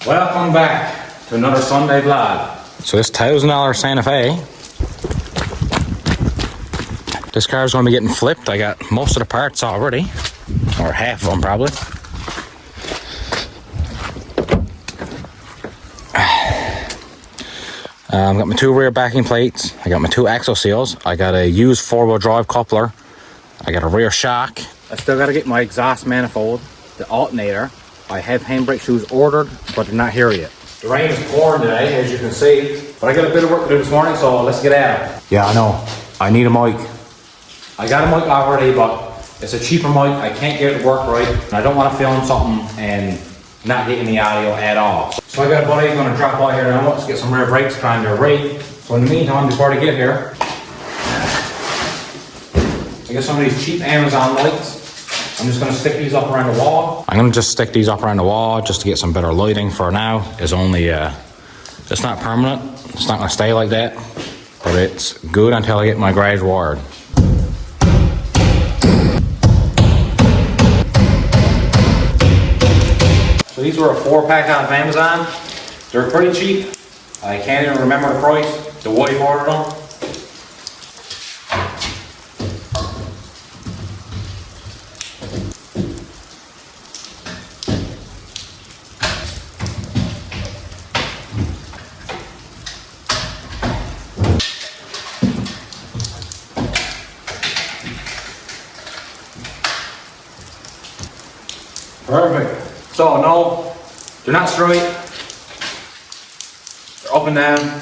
Welcome back to another Sunday vlog. So this $1,000 Santa Fe, this car is going to be getting flipped. I got most of the parts already, or half of them probably. I've got my 2 rear backing plates. I got my 2 axle seals. I got a used 4-wheel drive coupler. I got a rear shock. I still got to get my exhaust manifold, the alternator. I have handbrake shoes ordered, but they're not here yet. The rain is pouring today, as you can see, but I got a bit of work to do this morning, so let's get at it. Yeah, I know. I need a mic. I got a mic already, but it's a cheaper mic. I can't get it to work right, and I don't want to film something and not get any audio at all. So I got a buddy who's going to drop out here now. Let's get some rear brakes trying to rate. So in the meantime, before I get here, I got some of these cheap Amazon lights. I'm just going to stick these up around the wall. I'm going to just stick these up around the wall just to get some better lighting for now. It's only, it's not permanent. It's not going to stay like that. But it's good until I get my garage wired. So these were a 4-pack out of Amazon. They're pretty cheap. I can't even remember the price. The wife ordered them. Perfect. So no, they're not straight. They're up and down.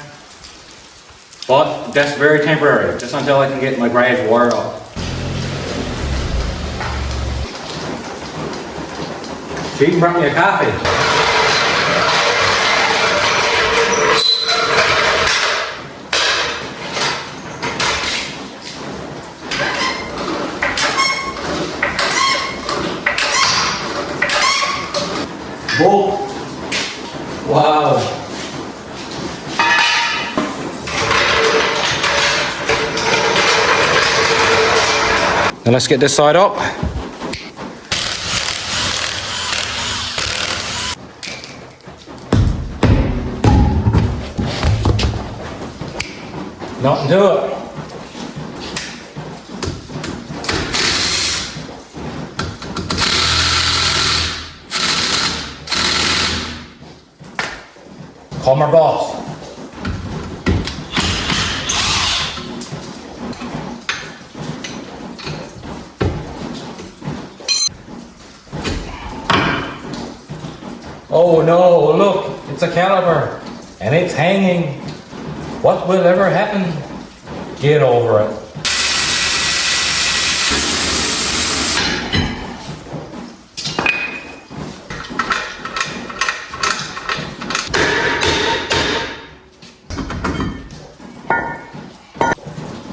But that's very temporary, just until I can get my garage wired up. She even brought me a coffee. Whoa. Wow. Now let's get this side up. Nothing to it. Call my boss. Oh no, look, it's a caliper and it's hanging. What will ever happen? Get over it.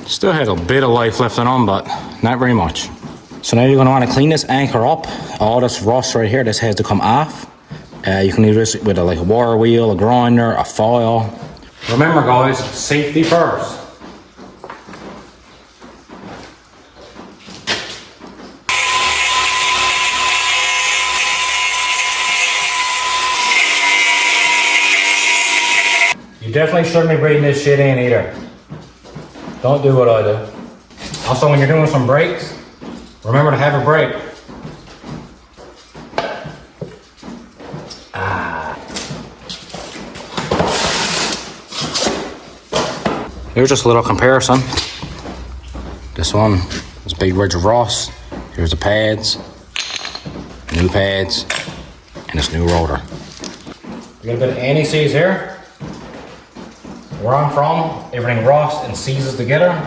Still has a bit of life left on, but not very much. So now you're going to want to clean this anchor up. All this rust right here, this has to come off. You can do this with a water wheel, a grinder, a foil. Remember guys, safety first. You definitely shouldn't be breathing this shit in either. Don't do what I do. Also, when you're doing some brakes, remember to have a brake. Here's just a little comparison. This one is a big ridge of rust. Here's the pads, new pads, and this new rotor. We got a bit of anti-seize here. Where I'm from, everything rusts and seizes together.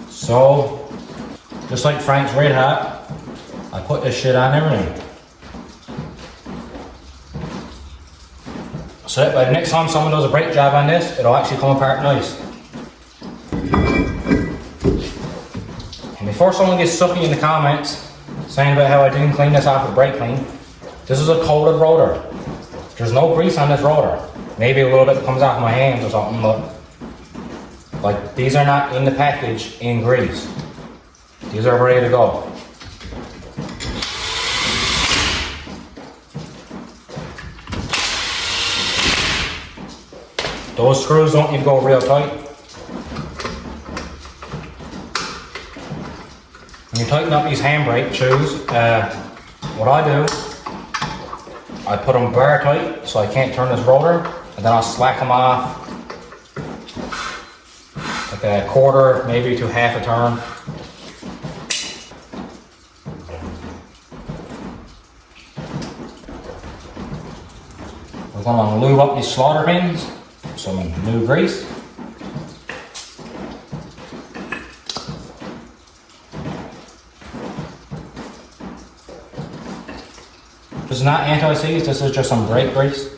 So, just like Frank's Red Hot, I put this shit on everything. So that by the next time someone does a brake job on this, it'll actually come apart nice. And before someone gets sucky in the comments, saying about how I didn't clean this off with brake clean, this is a coated rotor. There's no grease on this rotor. Maybe a little bit comes off my hands or something, but like these are not in the package in grease. These are ready to go. Those screws don't need to go real tight. When you tighten up these handbrake shoes, what I do, I put them bar tight so I can't turn this rotor, and then I'll slack them off like a quarter, maybe to half a turn. We're going to lube up these slaughter pins with some new grease. This is not anti-seize, this is just some brake grease.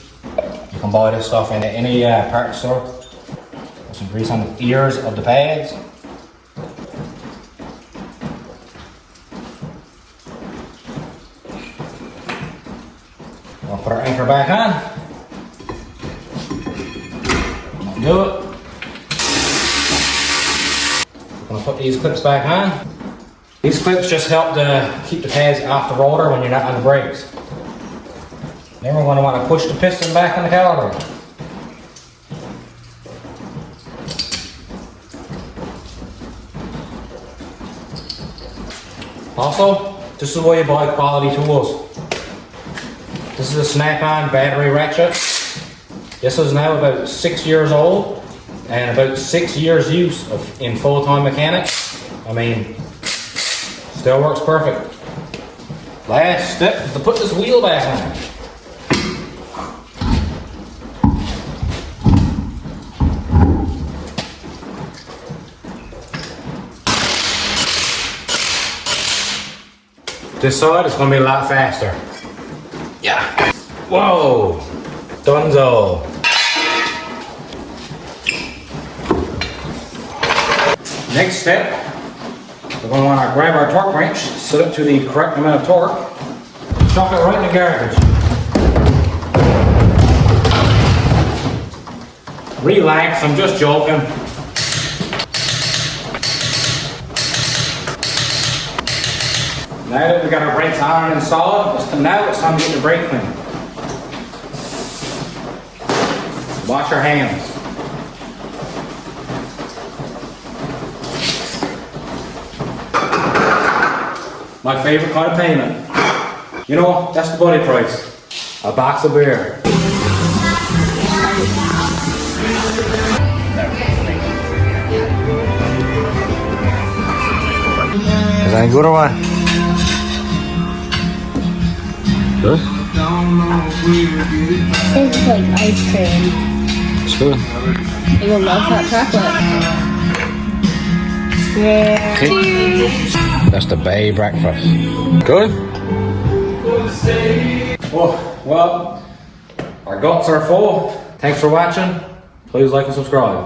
You can buy this stuff in any part store. Put some grease on the ears of the pads. We'll put our anchor back on. Do it. We're going to put these clips back on. These clips just help to keep the pads off the rotor when you're not on the brakes. Then we're going to want to push the piston back on the caliper. Also, this is where you buy quality tools. This is a snap-on battery ratchet. This is now about 6 years old and about 6 years use in full-time mechanics. I mean, still works perfect. Last step is to put this wheel back on. This side is going to be a lot faster. Yeah. Whoa. Dunzo. Next step, we're going to want to grab our torque wrench, set it to the correct amount of torque, chuck it right in the garbage. Relax, I'm just joking. Now that we got our brakes on and installed, now it's time to get the brake clean. Wash your hands. My favorite kind of payment. You know, that's the buddy price. A box of beer. Is that good or what? Good? It's like ice cream. It's good. You will love hot chocolate. Yeah. Cheers. That's the Bay breakfast. Good? Well, our guts are full. Thanks for watching. Please like and subscribe.